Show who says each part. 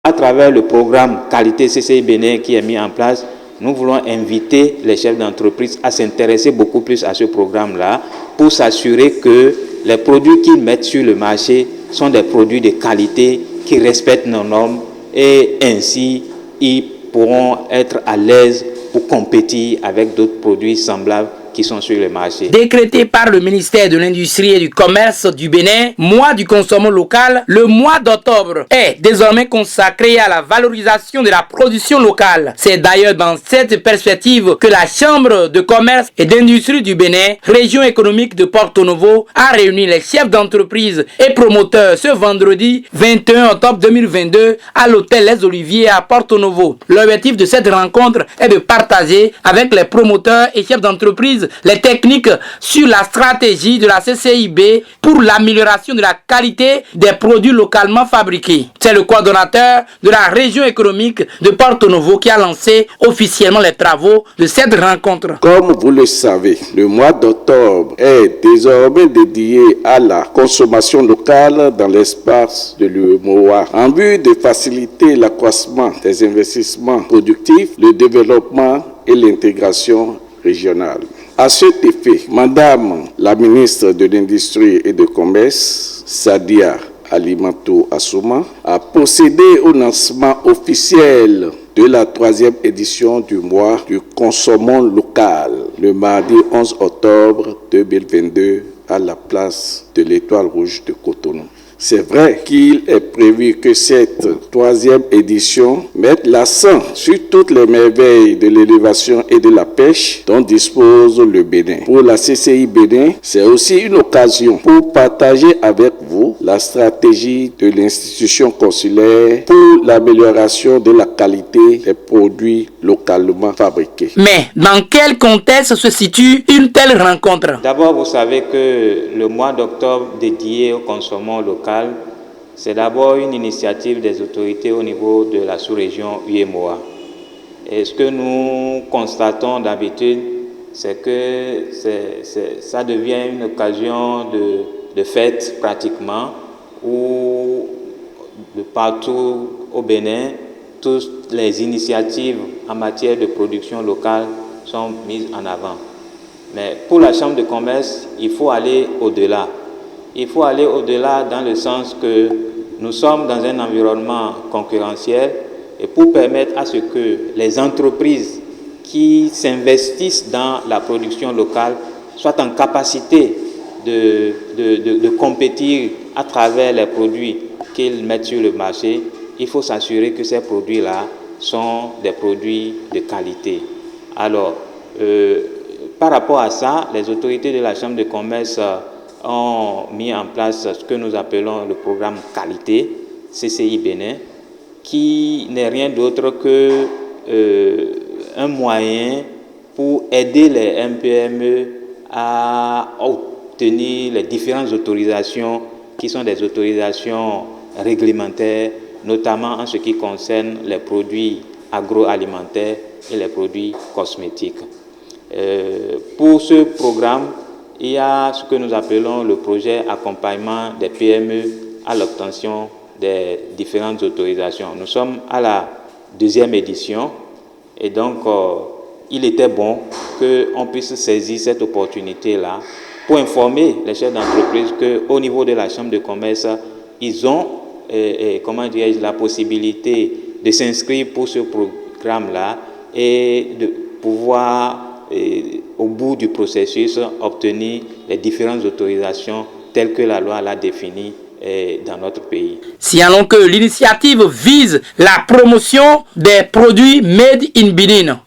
Speaker 1: À travers le programme Qualité CCI Bénin qui est mis en place, nous voulons inviter les chefs d'entreprise à s'intéresser beaucoup plus à ce programme-là pour s'assurer que les produits qu'ils mettent sur le marché sont des produits de qualité qui respectent nos normes et ainsi ils pourront être à l'aise pour compétir avec d'autres produits semblables qui sont sur le marché.
Speaker 2: Décrété par le ministère de l'Industrie et du Commerce du Bénin, mois du consommation local, le mois d'octobre est désormais consacré à la valorisation de la production locale. C'est d'ailleurs dans cette perspective que la Chambre de commerce et d'industrie du Bénin, région économique de Porto Novo, a réuni les chefs d'entreprise et promoteurs ce vendredi 21 octobre 2022 à l'hôtel Les Oliviers à Porto Novo. L'objectif de cette rencontre est de partager avec les promoteurs et chefs d'entreprise les techniques sur la stratégie de la CCIB pour l'amélioration de la qualité des produits localement fabriqués. C'est le coordonnateur de la région économique de Porto Novo qui a lancé officiellement les travaux de cette rencontre.
Speaker 3: Comme vous le savez, le mois d'octobre est désormais dédié à la consommation locale dans l'espace de l'UEMOA en vue de faciliter l'accroissement des investissements productifs, le développement et l'intégration régionale. À cet effet, Madame la ministre de l'Industrie et du Commerce, Sadia Alimantou Assouma, a procédé au lancement officiel de la 3e édition du mois du consommant local, le mardi 11 octobre 2022 à la place de l'Étoile Rouge de Cotonou. C'est vrai qu'il est prévu que cette 3e édition mette l'accent sur toutes les merveilles de l'élevation et de la pêche dont dispose le Bénin. Pour la CCI Bénin, c'est aussi une occasion pour partager avec vous la stratégie de l'institution consulaire pour l'amélioration de la qualité des produits localement fabriqués.
Speaker 2: Mais dans quel contexte se situe une telle rencontre?
Speaker 1: D'abord, vous savez que le mois d'octobre dédié au consommation local, c'est d'abord une initiative des autorités au niveau de la sous-région UEMOA. Et ce que nous constatons d'habitude, c'est que ça devient une occasion de fête pratiquement, où de partout au Bénin, toutes les initiatives en matière de production locale sont mises en avant. Mais pour la Chambre de commerce, il faut aller au-delà. Il faut aller au-delà dans le sens que nous sommes dans un environnement concurrentiel et pour permettre à ce que les entreprises qui s'investissent dans la production locale soient en capacité de compétir à travers les produits qu'ils mettent sur le marché, il faut s'assurer que ces produits-là sont des produits de qualité. Alors, par rapport à ça, les autorités de la Chambre de commerce ont mis en place ce que nous appelons le programme Qualité, CCI Bénin, qui n'est rien d'autre qu'un moyen pour aider les MPME à obtenir les différentes autorisations qui sont des autorisations réglementaires, notamment en ce qui concerne les produits agroalimentaires et les produits cosmétiques. Pour ce programme, il y a ce que nous appelons le projet accompagnement des PME à l'obtention des différentes autorisations. Nous sommes à la 2e édition et donc il était bon qu'on puisse saisir cette opportunité-là pour informer les chefs d'entreprise qu'au niveau de la Chambre de commerce, ils ont la possibilité de s'inscrire pour ce programme-là et de pouvoir au bout du processus, obtenir les différentes autorisations telles que la loi l'a définies dans notre pays.
Speaker 2: Signalons que l'initiative vise la promotion des produits Made in Bénin.